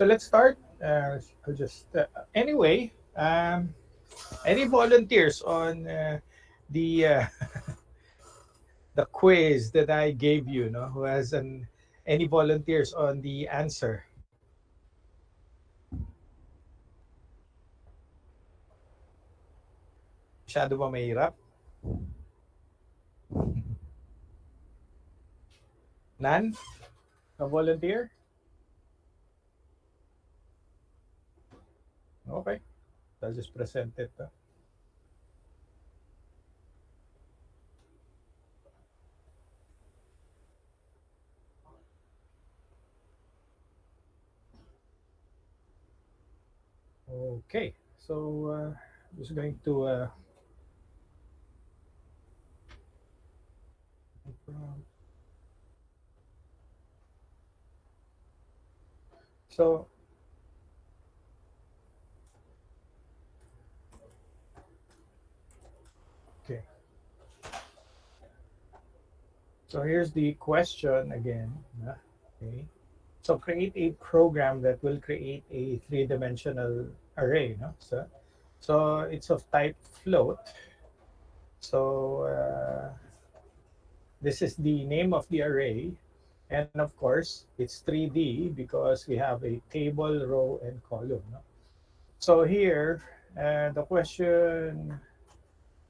So let's start. I'll just anyway. Any volunteers on the the quiz that I gave you? No, who has any volunteers on the answer? Masyado ba mahirap? None? No volunteer? Okay, I'll just present it. Okay, so just going to so okay. So here's the question again. Okay. So create a program that will create a three-dimensional array. No? So it's of type float. So this is the name of the array. And of course, it's 3D because we have a table, row, and column. No? So here, the question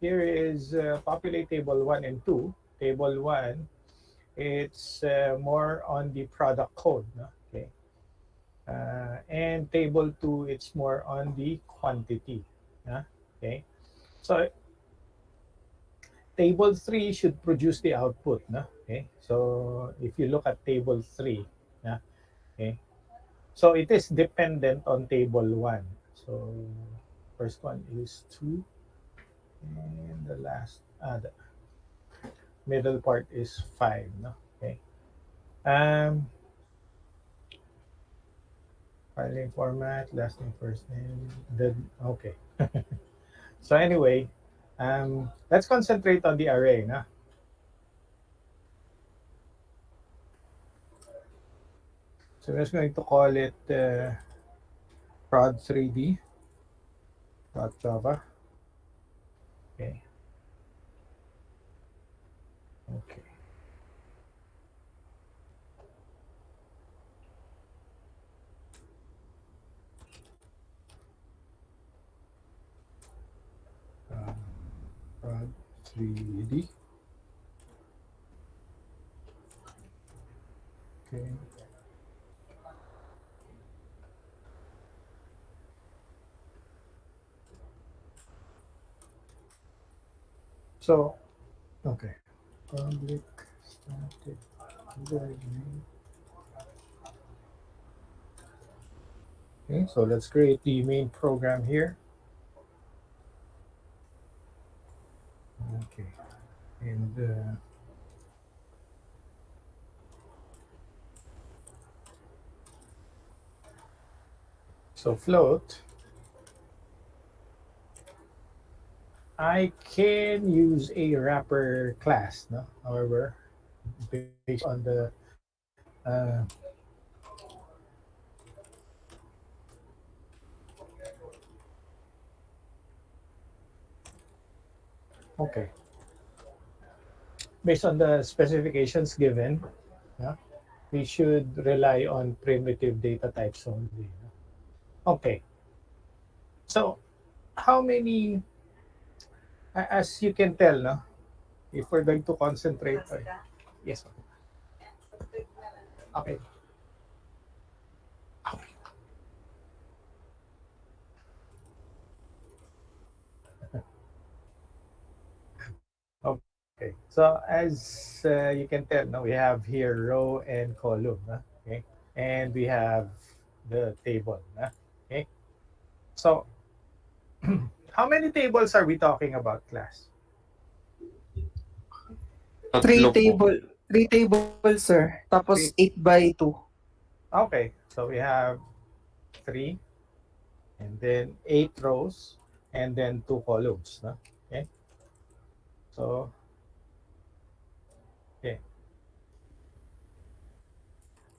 here is populate table 1 and 2. Table 1, it's more on the product code. No? Okay. And table 2, it's more on the quantity. Yeah? Okay. So table 3 should produce the output. No? Okay. So if you look at table 3, yeah? Okay. So it is dependent on table 1. So first one is 2, and the middle part is 5. No? Okay. Um, Filing format, last name, first name. Then okay. So anyway, let's concentrate on the array. No? So we're just going to call it prod3d.java. Okay. Okay. Um, prod3d. Okay. So okay. Public static void main. Okay. So let's create the main program here. Okay. And so float. I can use a wrapper class. No, however, based on the okay, based on the specifications given, yeah, we should rely on primitive data types only. Okay, so how many, as you can tell, no, if we're going to concentrate, yes, okay, okay. So as you can tell, no, we have here row and column, okay, and we have the table, okay. So how many tables are we talking about, class? Three Tatlo po. table, three tables, sir. Tapos Three. 8x2. Okay, so we have three, and then 8 rows, and then 2 columns. No? Okay, so okay,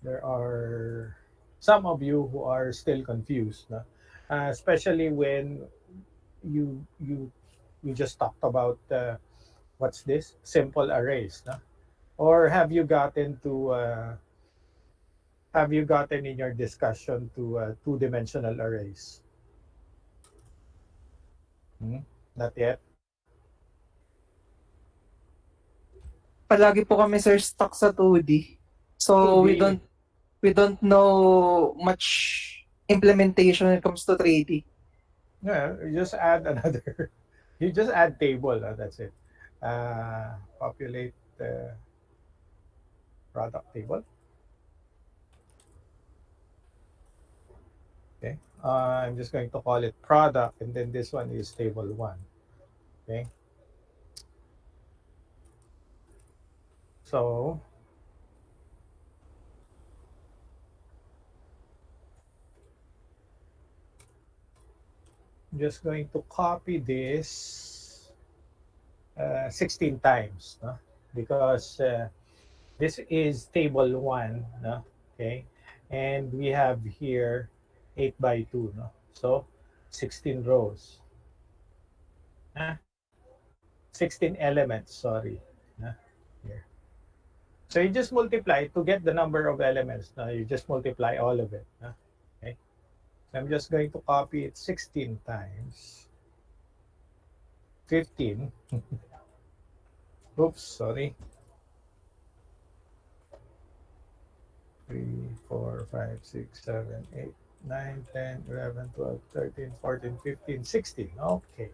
there are. some of you who are still confused, no? Especially when you you we just talked about what's this simple arrays, no? Or have you gotten in your discussion to two-dimensional arrays? Hmm? Not yet. palagi po kami sir stuck sa 2D. So 2D. we don't know much implementation when it comes to 3D. Yeah, you just add another. You just add table. That's it. Populate the product table. Okay. I'm just going to call it product, and then this one is table one. Okay. So I'm just going to copy this 16 times, no? Because this is table one, no? Okay, and we have here 8 by 2, no? So 16 rows, huh? 16 elements, sorry, huh? Here. So you just multiply to get the number of elements. No? You just multiply all of it. Huh? Okay. So I'm just going to copy it 16 times 15. Oops, sorry. 3, 4, 5, 6, 7, 8, 9, 10, 11, 12, 13, 14, 15, 16. Okay.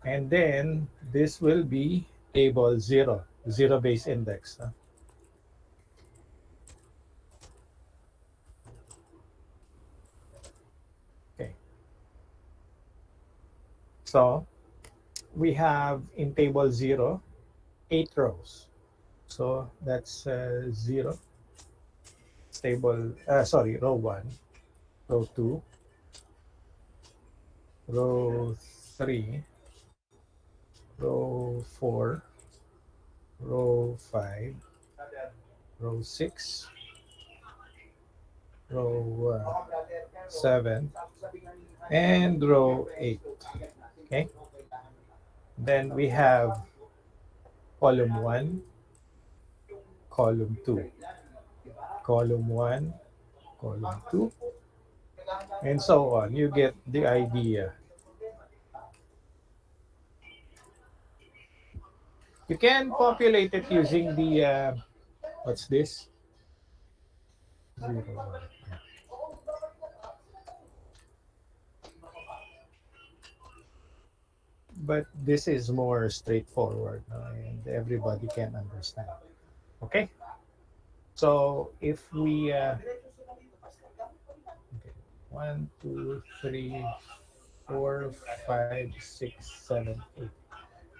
And then this will be table 0, zero base index. Huh? Okay. So we have in table 0, 8 rows. So that's 0, row 1, row 2, row 3, row 4, row 5, row 6, row 7, and row 8. Okay. Then we have column 1, column 2, column 1, column 2, and so on. You get the idea. You can populate it using the, what's this? 0, 1. But this is more straightforward, and everybody can understand. Okay? So if we, okay, 1, 2, 3, 4, 5, 6, 7, 8.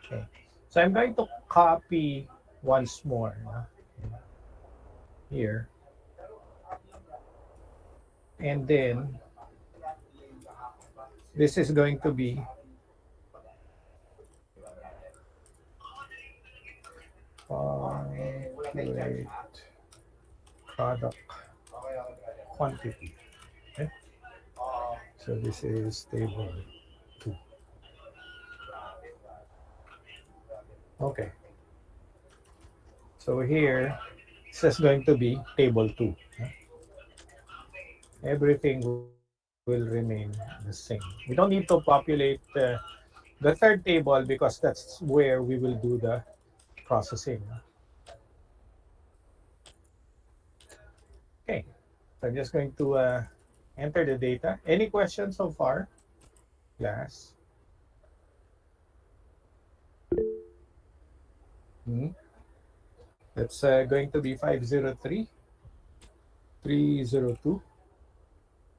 Okay. So I'm going to copy once more, here. And then this is going to be calculate product quantity. Okay? So this is table 2. Okay. So here, this is going to be table 2. Everything will remain the same. We don't need to populate the third table because that's where we will do the processing. Okay, so I'm just going to enter the data. Any questions so far, class? Hmm? That's going to be 503, 302,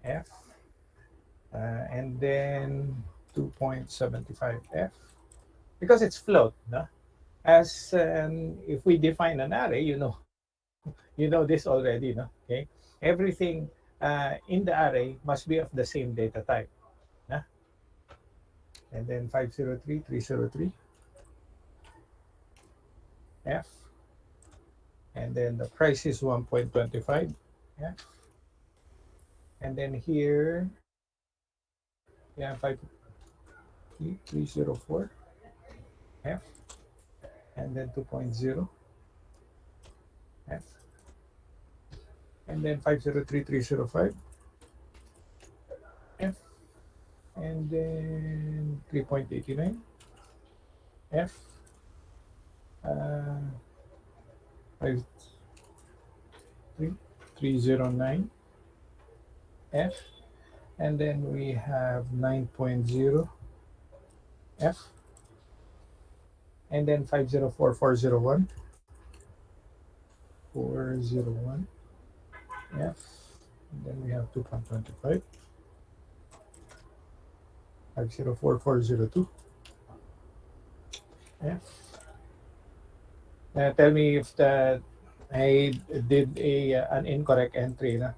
F, and then 2.75F, because it's float. No? As if we define an array, you know this already, no? Okay, everything in the array must be of the same data type. No? And then 503, 303, F, and then the price is 1.25, F, And then here, we have 5304 F, and then 2.0 F, and then 503305 F, and then 3.89 F, 5309 F, and then we have 9.0 F, and then 504401 401 F, and then we have 2.25 504402 F. Tell me if I did an incorrect entry na.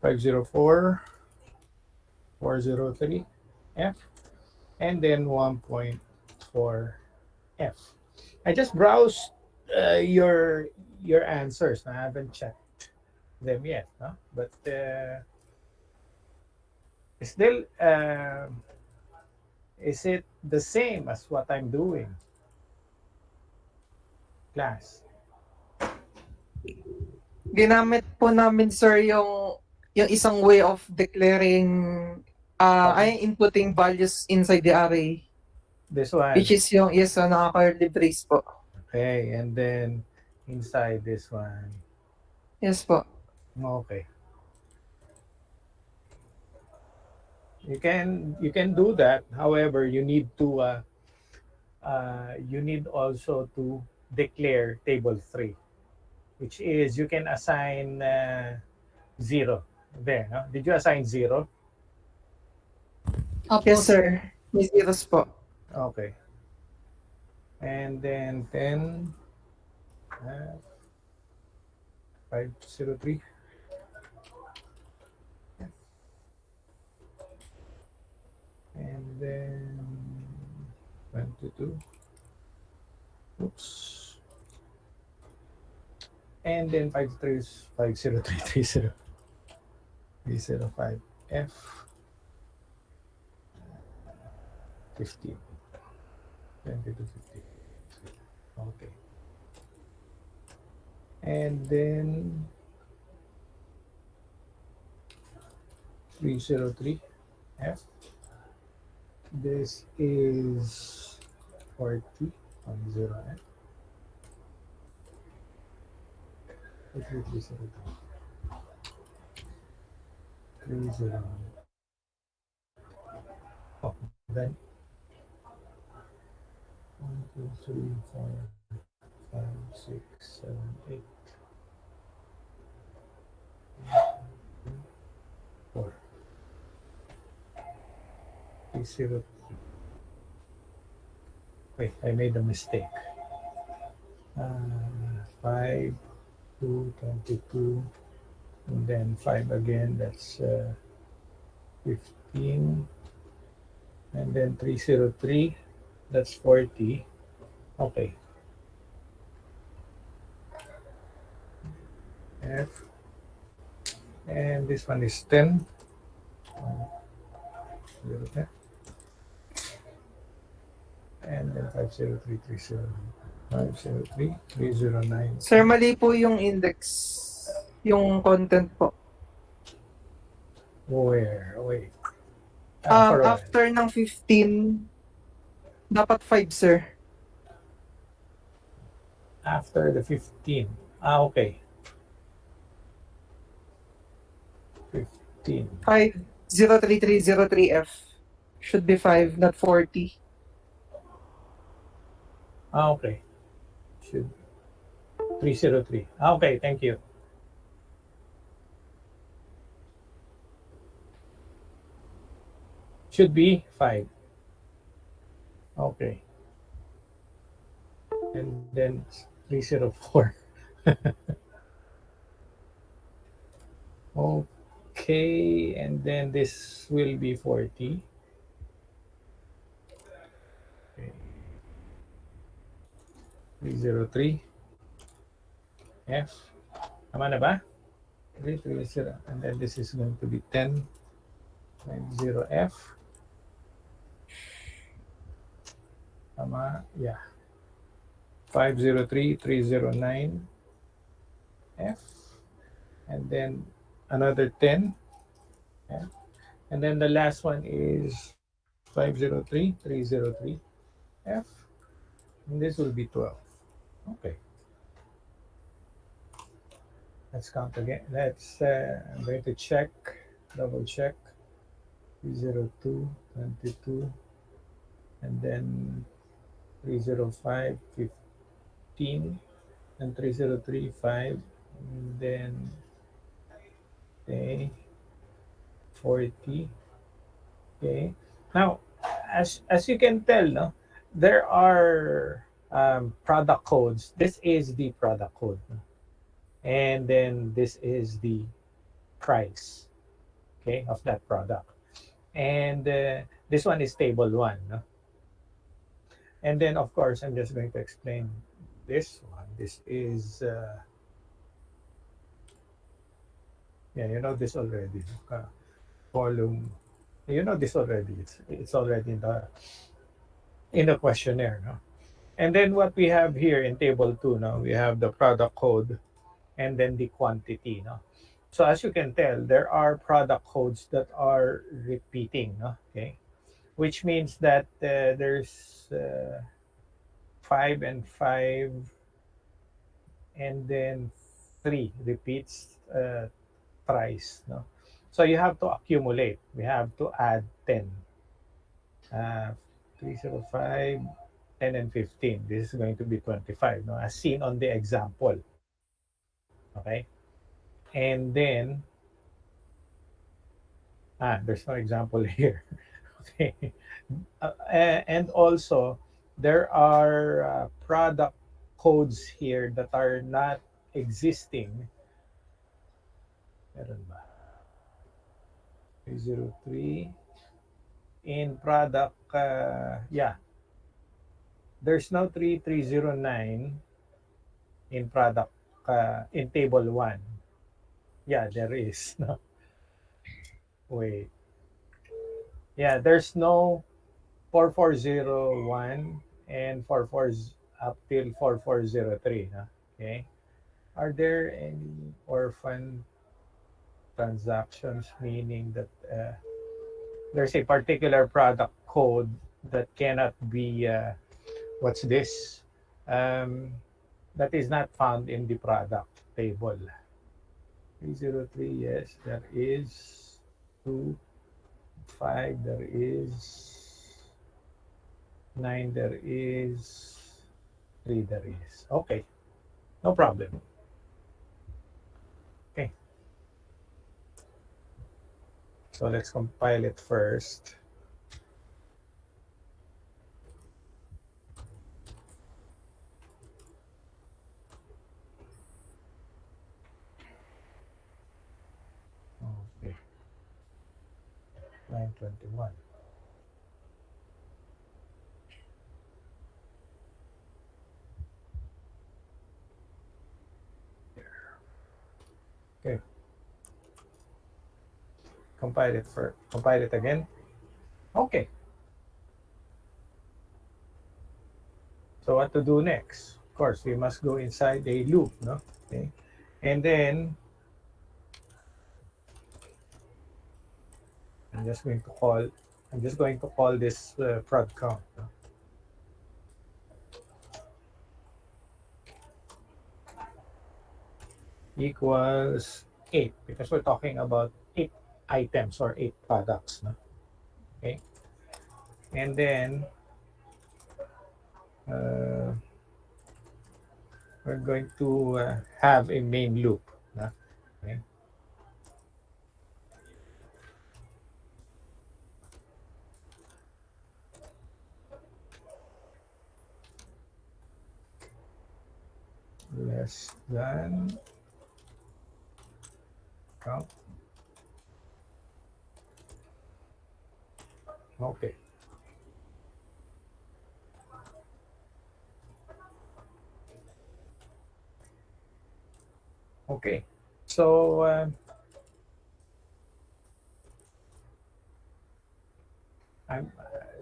504 403 F, and then 1.4 F. I just browsed your answers. I haven't checked them yet, no? But still, is it the same as what I'm doing, class? Ginamit po namin, sir, yung isang way of declaring, Okay. inputting values inside the array. This one. Which is yung, yes, so naka-curly brace po. Okay, and then inside this one. Yes po. Okay. You can do that. However, you need also to declare table 3, which is you can assign 0 there, no? Did you assign 0? Opo, Yes, sir. May zeros po. Okay. And then 10 503 and then 22. Oops. And then 50330 305 F 50 2250. Okay. And then 303 F. This is 40 on 0 F. 303 30. Oh, then 1, 2, 3, 4, 5, 6, 7, 8. 4. 303. Wait, I made a mistake. 5, 2, 22, and then 5 again, that's 15, and then 303, that's 40. Okay. F, and this one is 10. 10. And then 50330. 503 309. Sir, mali po yung index. Yung content po. Where? Wait. For a while. After ng 15, dapat 5, sir. After the 15. Okay. 15. 5033303F. Should be 5, not 40. Okay. Should 303. Okay, thank you. Should be 5. Okay. And then 304. Okay, and then this will be 40. Okay. 303 F. Tama na ba? 330, and then this is going to be 10.0F. Yeah. 503.309F, and then another 10. Yeah. And then the last one is 503.303F, and this will be 12. Okay. Let's count again. I'm going to check, double check. 302, 22, and then 305, 15, and 303, 5, and then okay, 40. Okay. Now, as you can tell, no, there are product codes. This is the product code, no? And then this is the price, okay, of that product. And this one is table one, no? And then, of course, I'm just going to explain this one. This is, yeah, you know this already. Column, you know this already. It's already in the questionnaire, no? And then what we have here in table two, no, we have the product code and then the quantity, no. So as you can tell, there are product codes that are repeating, no? Okay, which means that there's 5 and 5, and then 3 repeats thrice, no. So you have to accumulate. We have to add 10. Uh, 305, 10, and 15. This is going to be 25, no, as seen on the example. Okay. And then, there's no example here. Okay. And also, there are product codes here that are not existing. Meron ba? 303. In product, yeah, there's no 3309 in product, in table 1. Yeah, there is. No, wait. Yeah, there's no 4401 and 44 up till 4403. No? Okay. Are there any orphan transactions, meaning that there's a particular product code that cannot be, what's this? Um, that is not found in the product table. 303, yes, there is. 2, 5, there is. 9, there is. 3, there is. Okay, no problem. Okay, so let's compile it first. Okay, 921. Okay, compile it first. Compile it again. Okay, so what to do next? Of course, we must go inside a loop, no? Okay, and then I'm just going to call. I'm just going to call this prod count, no? Equals 8, because we're talking about 8 items or 8 products, no? Okay, and then uh, we're going to have a main loop, no? Okay. Less than count. Okay. Okay. So,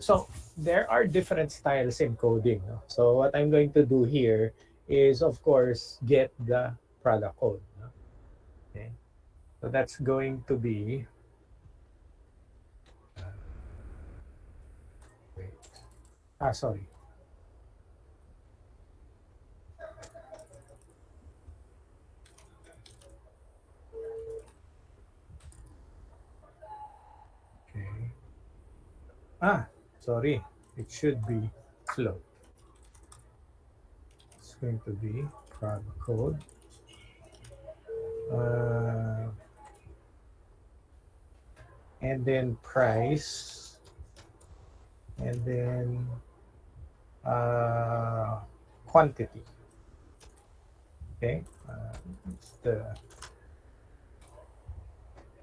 so there are different styles in coding. No? So what I'm going to do here is, of course, get the product code. No? Okay. So that's going to be, wait, sorry. Okay. Sorry. It should be float. It's going to be product code. Uh, and then price. And then quantity. Okay. It's the,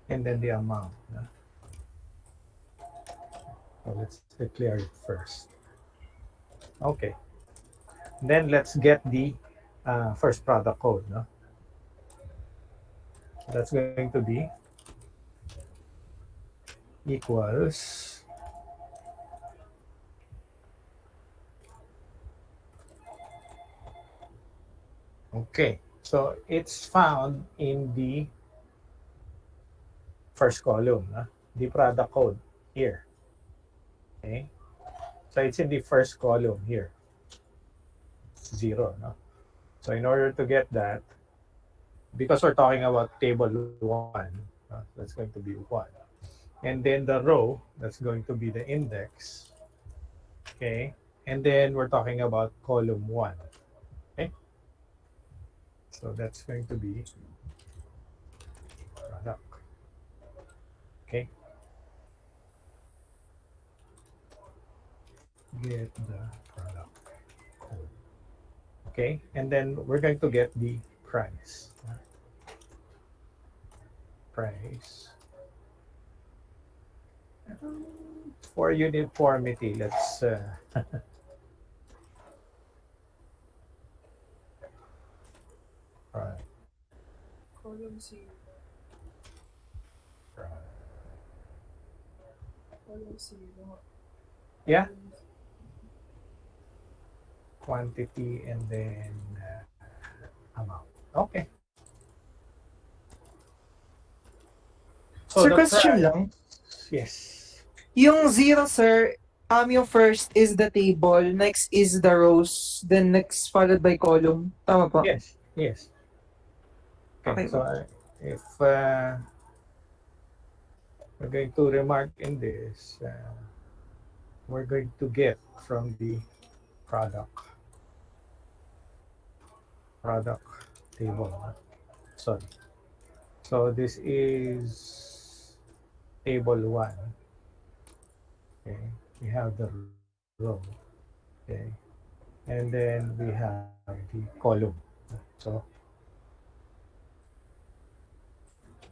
and then the amount. No? So let's declare it first. Okay. Then let's get the first product code. No? That's going to be equals okay. So it's found in the first column, the product code here. Okay. So it's in the first column here. 0. No? So in order to get that, because we're talking about table 1, that's going to be 1. And then the row, that's going to be the index. Okay. And then we're talking about column 1. Okay. So that's going to be product. Okay. Get the product code. Okay. And then we're going to get the price. Price. For uniformity, let's right. Column C. Right. Column C. Yeah. Quantity and then amount. Okay. So Sir, the question price, lang. yes. Yung 0, sir, yung first is the table, next is the rows, then next followed by column. Tama po? Yes. Yes. Okay. Okay So po. if we're going to remark in this, we're going to get from the product table. Sorry. So this is table 1. Okay. We have the row. Okay. And then we have the column. So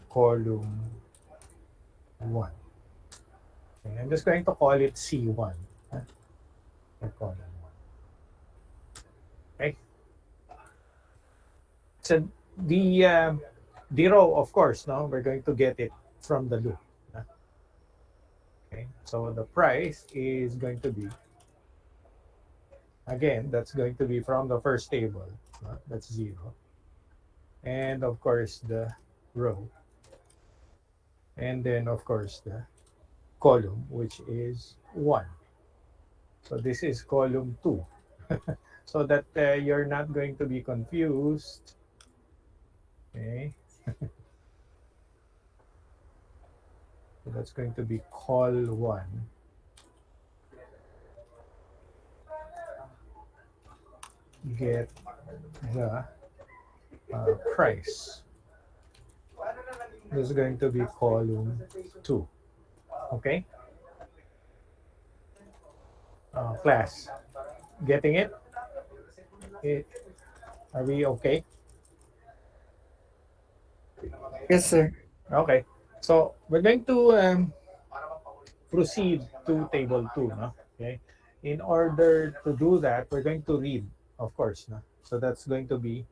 column 1. Okay. I'm just going to call it C1. Column 1. Okay. So the row, of course, no, we're going to get it from the loop. Okay. So the price is going to be, again, that's going to be from the first table. That's 0. And of course the row. And then of course the column, which is 1. So this is column 2. So that you're not going to be confused. Okay. So that's going to be call 1. Get the price. This is going to be column 2. Okay. Class, getting it? Are we okay? Yes, sir. Okay. So we're going to proceed to table 2. No? Okay. In order to do that, we're going to read, of course. No? So that's going to be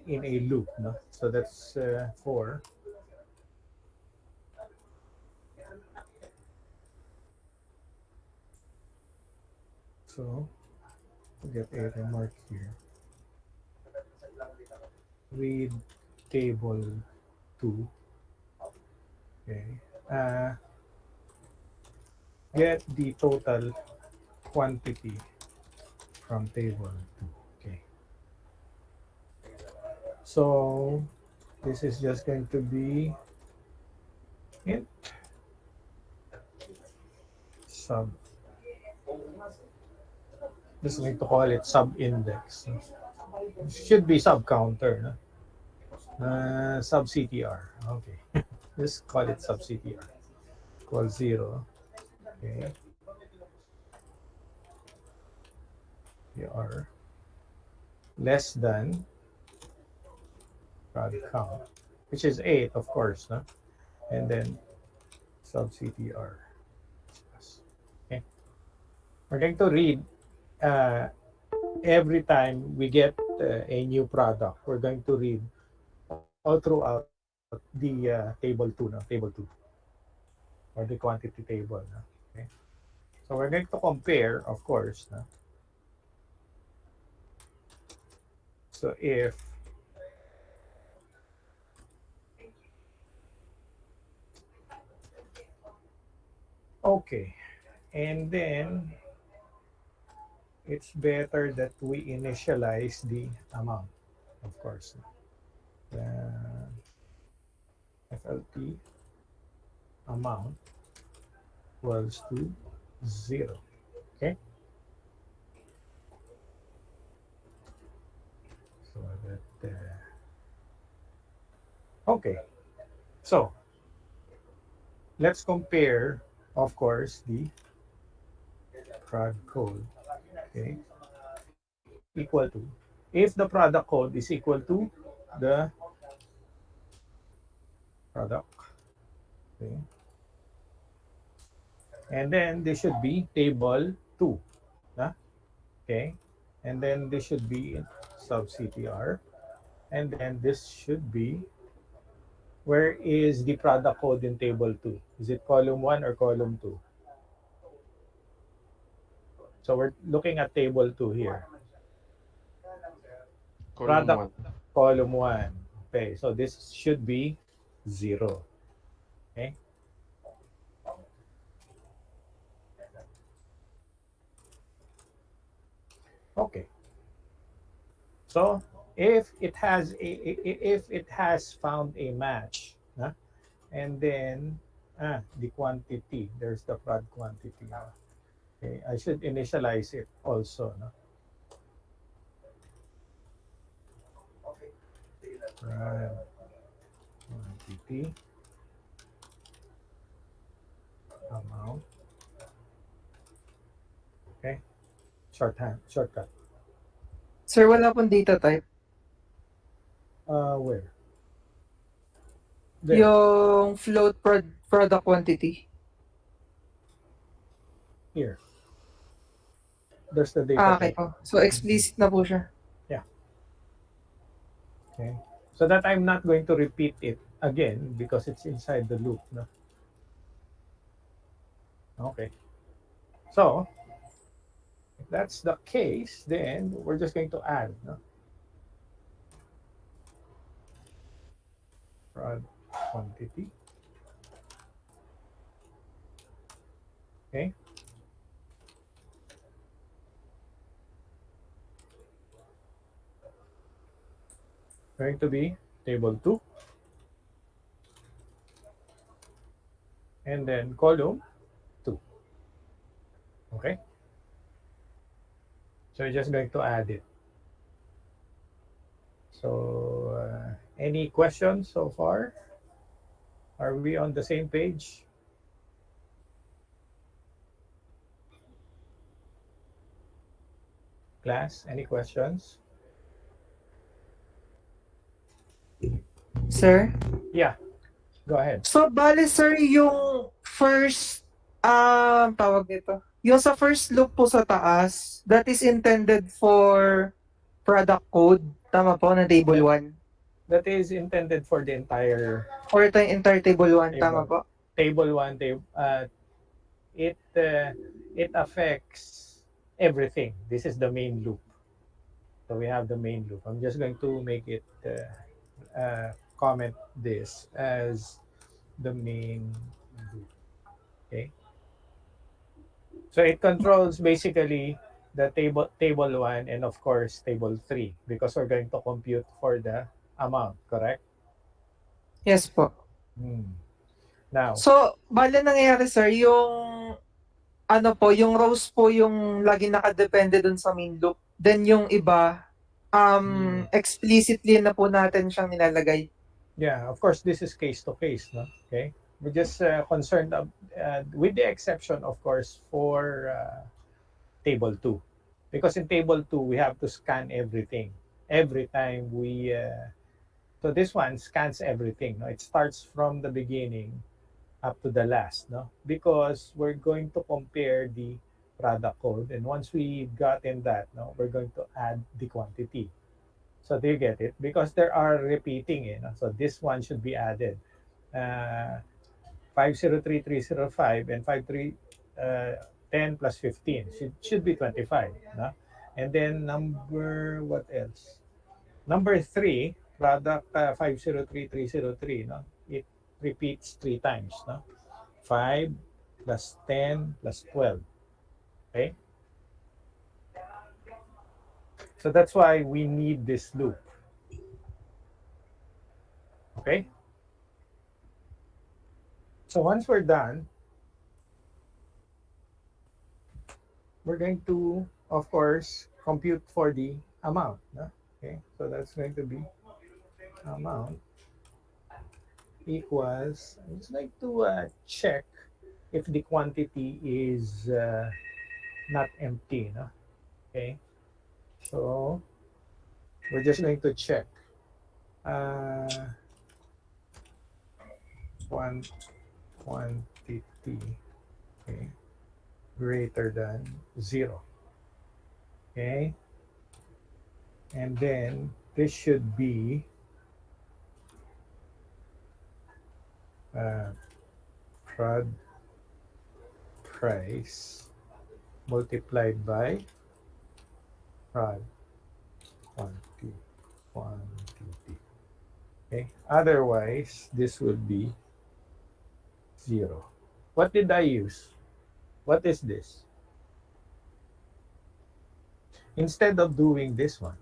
in a loop, no? So that's 4. So get a remark here. Read table 2. Okay. Get the total quantity from table 2. Okay. So this is just going to be int sub. Just going to call it sub index. Should be sub counter. No? Sub CTR. Okay. Just call it sub CTR. Equals 0. Okay. CTR less than prod count, which is 8, of course. No? And then sub CTR. Okay. We're going to read every time we get a new product. We're going to read all throughout the table 2, no? Table 2, or the quantity table. No? Okay. So we're going to compare, of course. No? So if okay, and then it's better that we initialize the amount, of course. FLT amount equals to 0. Okay. So that okay. So let's compare, of course, the prod code. Okay. Equal to, if the product code is equal to the product. Okay. And then this should be table 2. Huh? Okay. And then this should be sub CTR. And then this should be, where is the product code in table 2? Is it column 1 or column 2? So we're looking at table 2 here. Column Product 1. column 1. Okay, so this should be 0. Okay. Okay. So if it has found a match, huh? And then the quantity, there's the prod quantity. Okay, I should initialize it also. No? Prod quantity amount. Okay, shortcut. Sir, wala pong data type. Where? There. Yung float product quantity. Here. There's the data Okay type. po. So, explicit na po siya. Okay. So that I'm not going to repeat it again because it's inside the loop. No? Okay. So if that's the case, then we're just going to add. No? Prod quantity. Okay. Going to be table 2. And then column 2. Okay. So you're just going to add it. So any questions so far? Are we on the same page? Class, any questions? Sir? Yeah, go ahead. So, bale, sir, yung first, tawag nito, yung sa first loop po sa taas, that is intended for product code, tama po, na table 1. That is intended for the entire Or ito yung entire table 1, tama table. po. Table 1, it it affects everything. This is the main loop. So we have the main loop. I'm just going to make it comment this as the main loop. Okay. So it controls basically the table 1 and of course table 3 because we're going to compute for the amount, correct? Yes po. Now, So, bale nangyayari sir, yung ano po, yung rows po yung lagi nakadepende dun sa main loop. Then yung iba, explicitly na po natin siyang nilalagay. yeah, of course, this is case to case, no? Okay, we're just concerned with the exception, of course, for table 2, because in table 2 we have to scan everything every time we. So this one scans everything. No, it starts from the beginning up to the last, no, because we're going to compare the product code, and once we've gotten that, no, we're going to add the quantity. So do you get it? Because there are repeating, so this one should be added. 503305 and 10 plus 15 should be 25. No? And then what else? Number 3, product 503303, no? It repeats 3 times. No? 5 plus 10 plus 12. Okay? So that's why we need this loop. Okay? So once we're done, we're going to, of course, compute for the amount. No? Okay, so that's going to be amount equals, I'm just like to check if the quantity is not empty. No? Okay, so we're just going to check one quantity, okay, greater than 0. Okay, and then this should be prod price multiplied by prod quantity. Okay, otherwise this would be 0. What did I use? What is this? Instead of doing this one,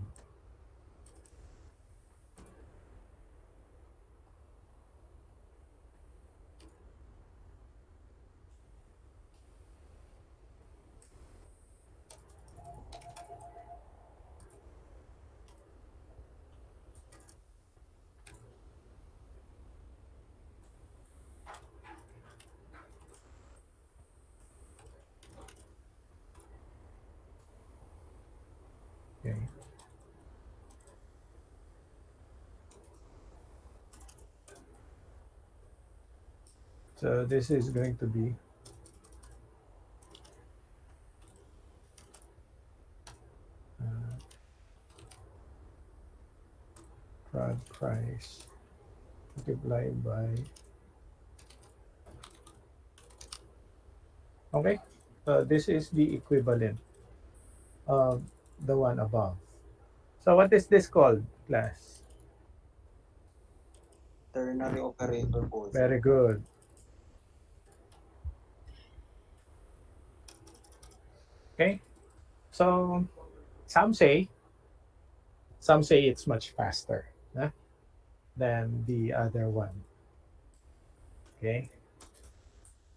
okay, so this is going to be prod price multiplied by, okay, so this is the equivalent of the one above. So what is this called, class? Ternary operator po. Very good. Okay, so some say it's much faster than the other one. Okay,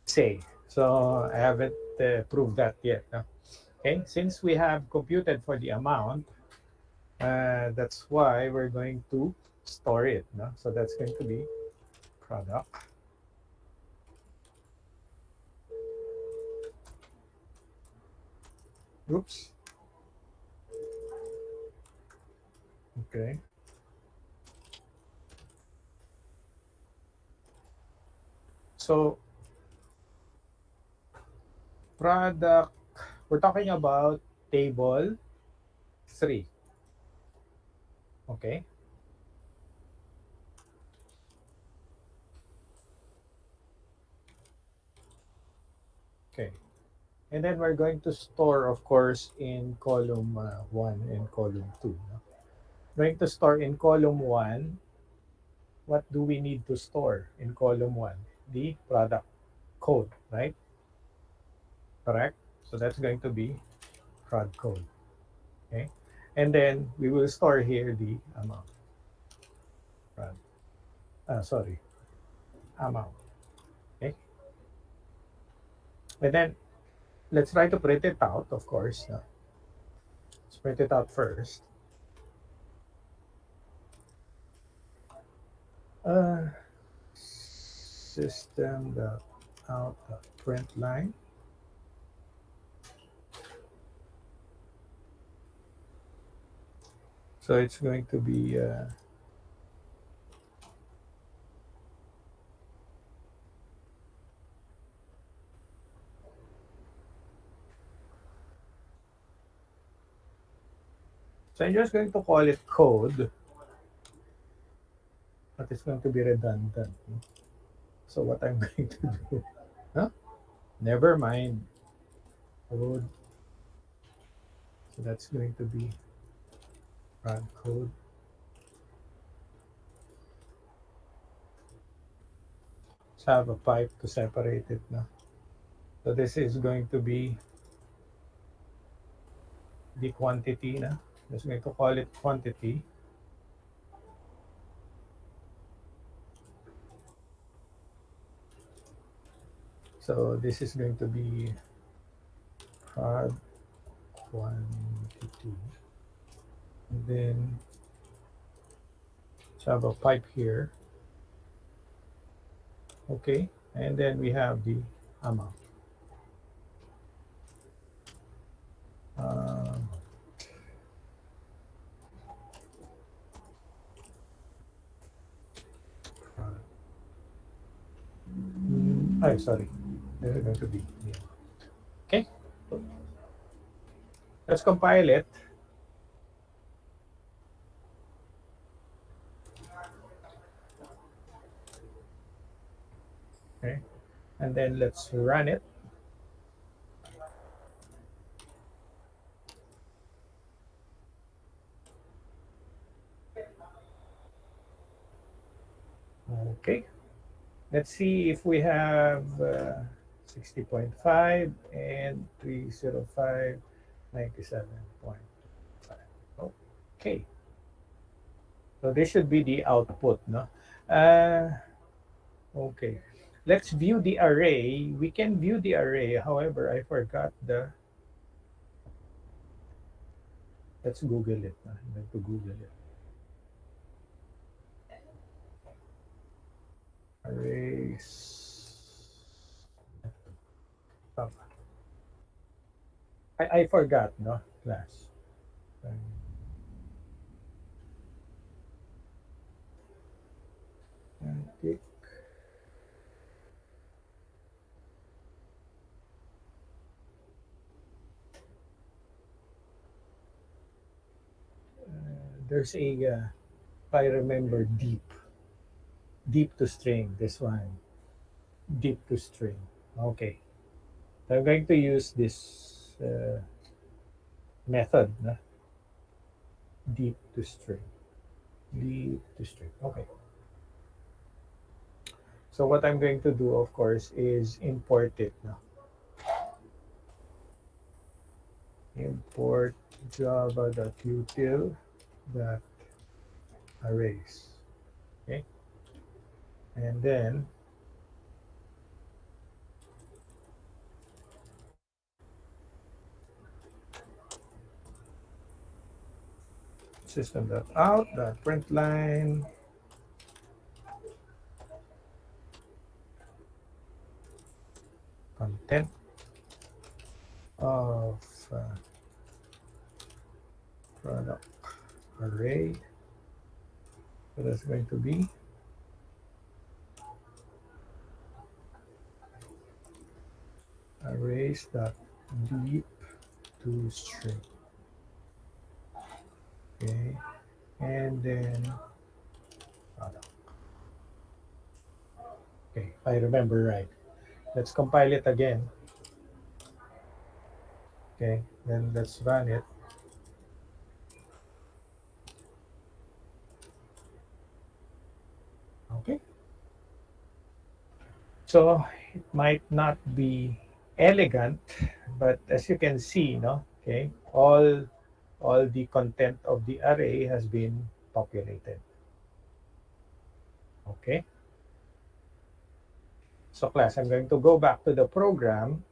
say so. I haven't proved that yet. Okay, since we have computed for the amount, that's why we're going to store it. So that's going to be product oops. Okay, so product, we're talking about table 3. Okay. Okay. And then we're going to store, of course, in column 1 and column 2. No? Going to store in column 1. What do we need to store in column 1? The product code, right? Correct? So that's going to be prod code. Okay. And then we will store here the amount. Prod. Sorry, amount. Okay. And then let's try to print it out, of course. No? Let's print it out first. Uh, system.out print line. So it's going to be so I'm just going to call it code, but it's going to be redundant. So what I'm going to do, huh? Never mind, code. So that's going to be prod code. Let's have a pipe to separate it now. So this is going to be the quantity na. Just going to call it quantity. So this is going to be prod quantity. And then let's have a pipe here. Okay. And then we have the amount. Um, sorry. This is going to be. Yeah. Okay. Let's compile it. Okay. And then let's run it. Okay. Let's see if we have 60.5 and 305, 97.5. Okay. So this should be the output, no? Okay. Let's view the array. We can view the array. However, I forgot the. Let's Google it. No? I'm going to Google it. Arrays. I forgot, no, class. Okay. There's a, if I remember, deep to string, this one, deep to string. Okay. So I'm going to use this method, no? Deep to string. Deep to string. Okay. So what I'm going to do, of course, is import it now. Import java.util.arrays. Okay. And then system.out.println content of product array. So that's going to be arrays.deep to string. Okay. and then product. Okay, if I remember right. Let's compile it again. Okay, then let's run it. Okay. So it might not be elegant, but as you can see, no, okay, all the content of the array has been populated. Okay. So class, I'm going to go back to the program.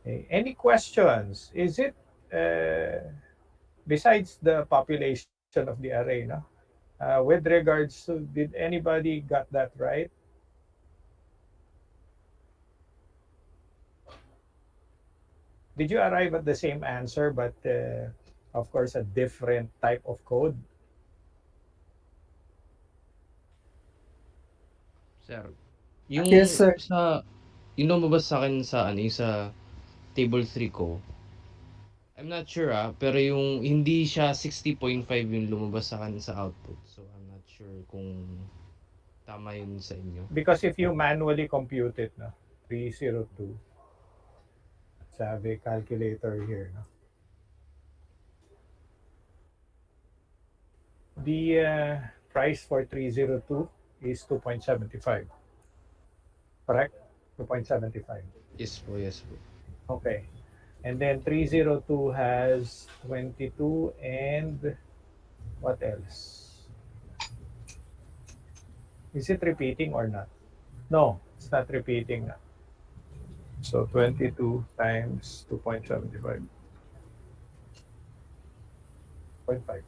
Okay. Any questions? Is it besides the population of the array, no? With regards to, did anybody got that right? Did you arrive at the same answer, but of course a different type of code? Sir, Yes, yung sir. yung lumabas sa akin sa ano, yung sa table 3 ko, I'm not sure pero yung hindi siya 60.5 yung lumabas sa akin sa output. So, I'm not sure kung tama yun sa inyo. Because if you manually compute it, no, 302, sabi calculator here, no? The price for 302 is 2.75, correct? 2.75. Yes po, yes po. Okay. And then 302 has 22 and what else? Is it repeating or not? No, it's not repeating. So 22 times 2.75. 0.5.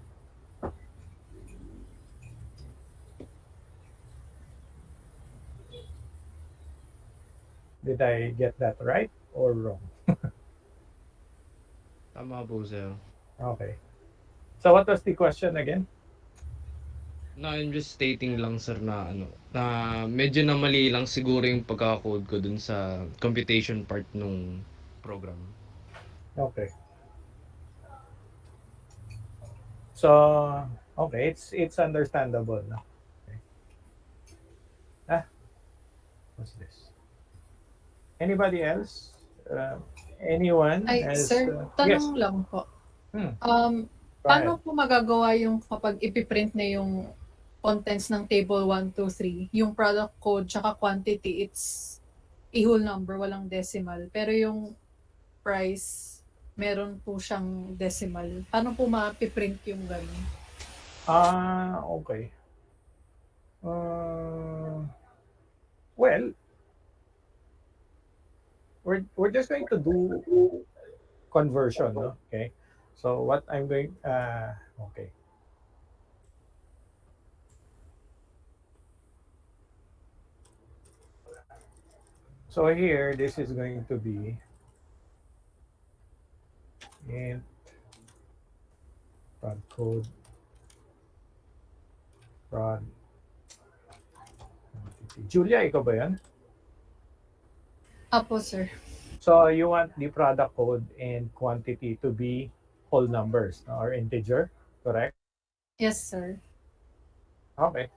Did I get that right or wrong? Tama po, sir. Okay. So what was the question again? No, I'm just stating lang, sir, na ano, na medyo na mali lang siguro yung pagka-code ko dun sa computation part nung program. Okay. So okay, it's understandable, no? Okay. Ah, what's this? Anybody else? Anyone Ay, has sir, yes. tanong lang po. Hmm, go Paano ahead. po magagawa yung kapag ipiprint na yung contents ng table 1, 2, 3, yung product code tsaka quantity, it's a whole number, walang decimal. Pero yung price, meron po siyang decimal. Paano po mapiprint yung ganun? Okay. Uh, well, we're just going to do conversion, no? Okay. So what I'm going okay. So here this is going to be int prod code prod quantity. Julia, ikaw ba yan? Apo, sir. So you want the product code and quantity to be whole numbers, no, or integer, correct? Yes, sir. Okay.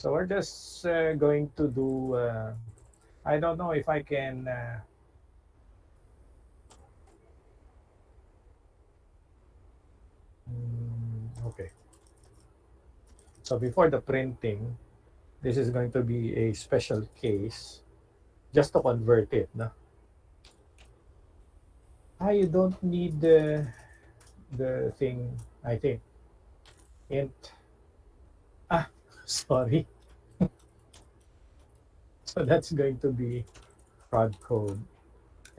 So we're just going to do. I don't know if I can. Okay. So before the printing, this is going to be a special case, just to convert it, no? You don't need the thing. I think int. Sorry. So that's going to be prod code.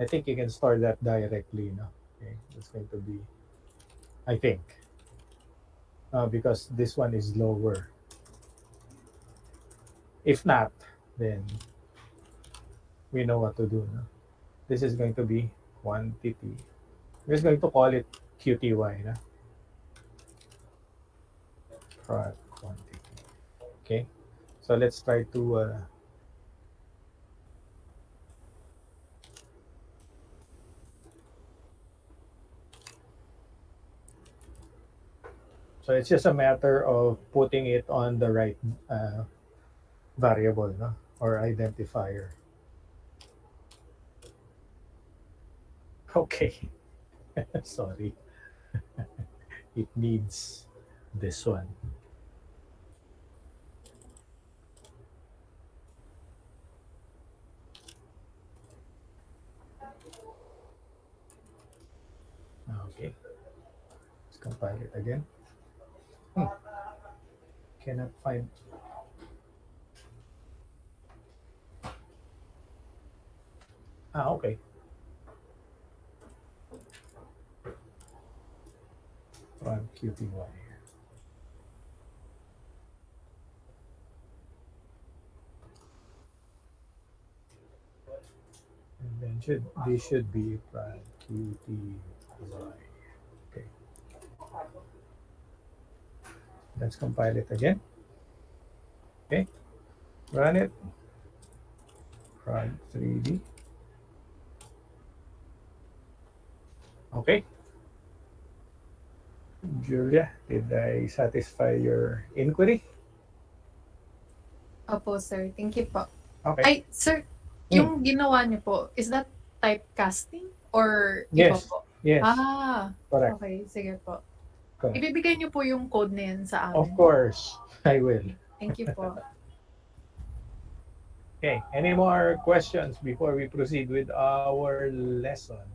I think you can store that directly, no? Okay, that's going to be, I think, because this one is lower. If not, then we know what to do, no? This is going to be quantity. We're just going to call it QTY, no? Prod quantity. Okay, so let's try to So it's just a matter of putting it on the right variable, no? Or identifier. Okay. Sorry. It needs this one. Okay. Let's compile it again. Cannot find. Okay. From QPY. And then they should be from QTY. Okay. Let's compile it again. Okay. Run it. Run 3D. Okay. Julia, did I satisfy your inquiry? Opo, sir. Thank you po. Okay. Ay, sir, yung ginawa niyo po, is that typecasting or iba Yes. po? Yes. Correct. Okay. Sige po. Correct. Ibibigay niyo po yung code na yan sa Of amin. course, I will. Thank you po. Okay. Any more questions before we proceed with our lesson?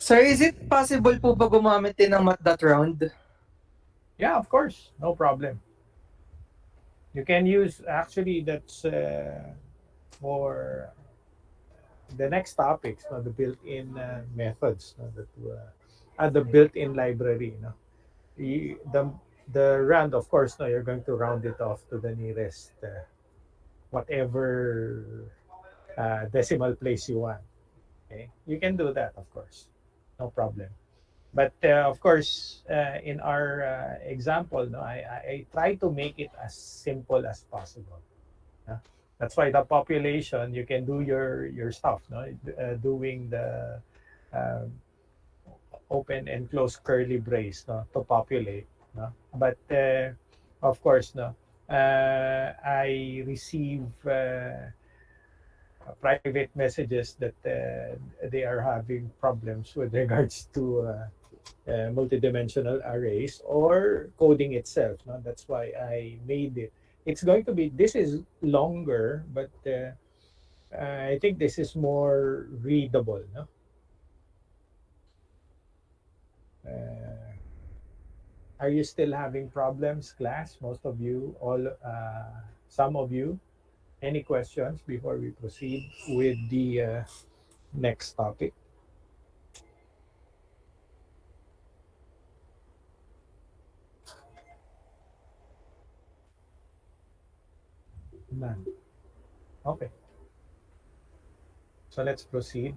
Sir, is it possible po ba gumamit din ng mat.round? Yeah, of course. No problem. You can use, actually, that's for the next topics, no, the built-in methods, no, the built-in library. No? The round, of course, no, you're going to round it off to the nearest whatever decimal place you want. Okay, you can do that, of course, no problem. But of course, in our example, no, I try to make it as simple as possible. That's why the population, you can do your stuff, no, doing the open and close curly brace, no, to populate, no. But of course, no, I receive private messages that they are having problems with regards to multidimensional arrays or coding itself. No? That's why I made it. It's going to be, this is longer, but I think this is more readable. No? Are you still having problems, class? Most of you, some of you. Any questions before we proceed with the next topic? None. Okay. So let's proceed.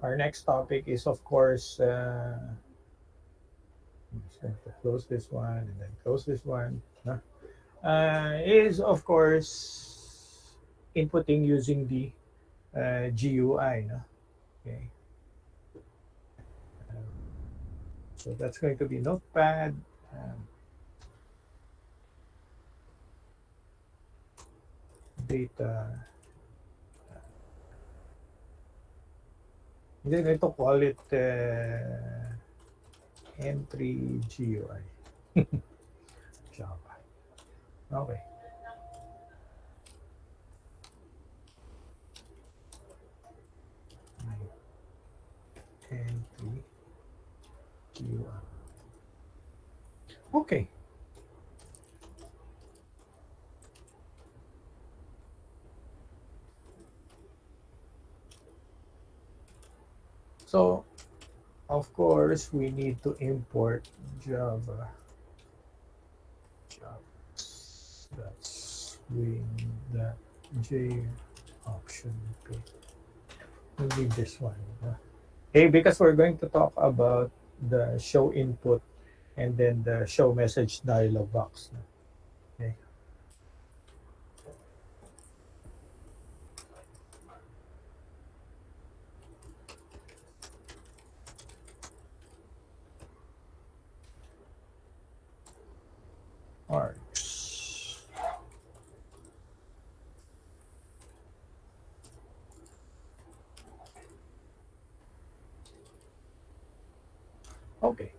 Our next topic is, of course, I'm just going to close this one and then close this one. Is, of course, inputting using the GUI. No? Okay. So that's going to be Notepad. Data. Then going to call it entry GUI. Java. Okay. Entry GUI. Okay. So, of course, we need to import Java. That's J option. Okay. We need this one. Okay, because we're going to talk about the show input and then the show message dialog box. Okay. Okay.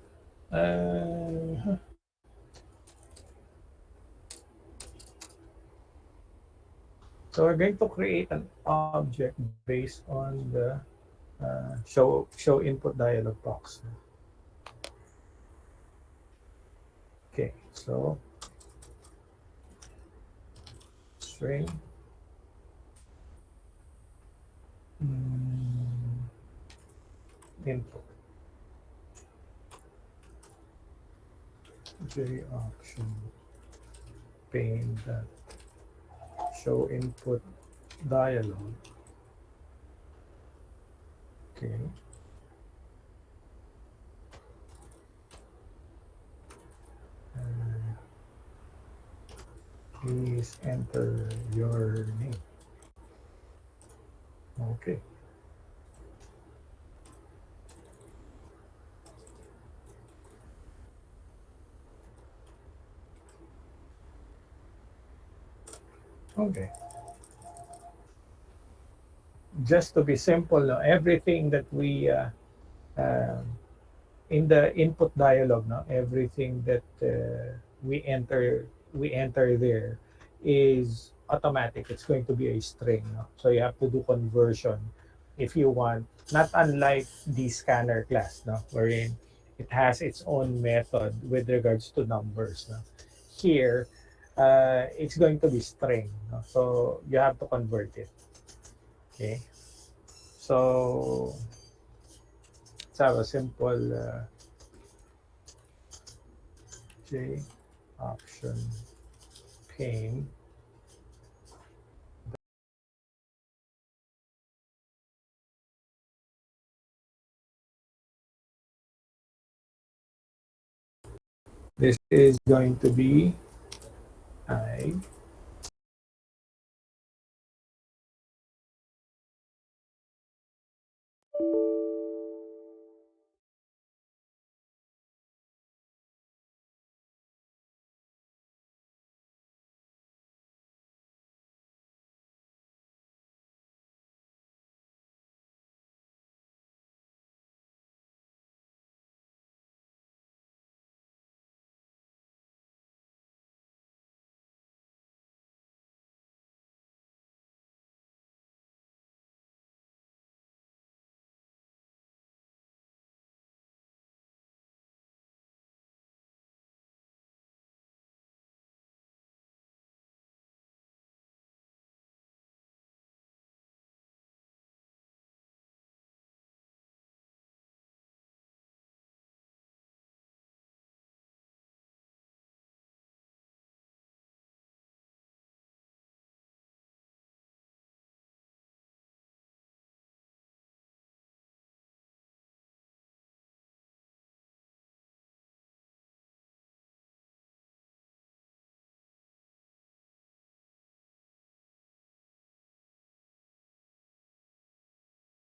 So we're going to create an object based on the show input dialog box. Okay, so string input j option pane that show input dialog. Okay. Please enter your name. Okay. Okay. Just to be simple, no, everything that we in the input dialog, no, everything that we enter there is automatic. It's going to be a string. No? So you have to do conversion if you want. Not unlike the scanner class, no, wherein it has its own method with regards to numbers. No? Here, it's going to be string. No? So you have to convert it. Okay. So let's have a simple J option pane. This is going to be I.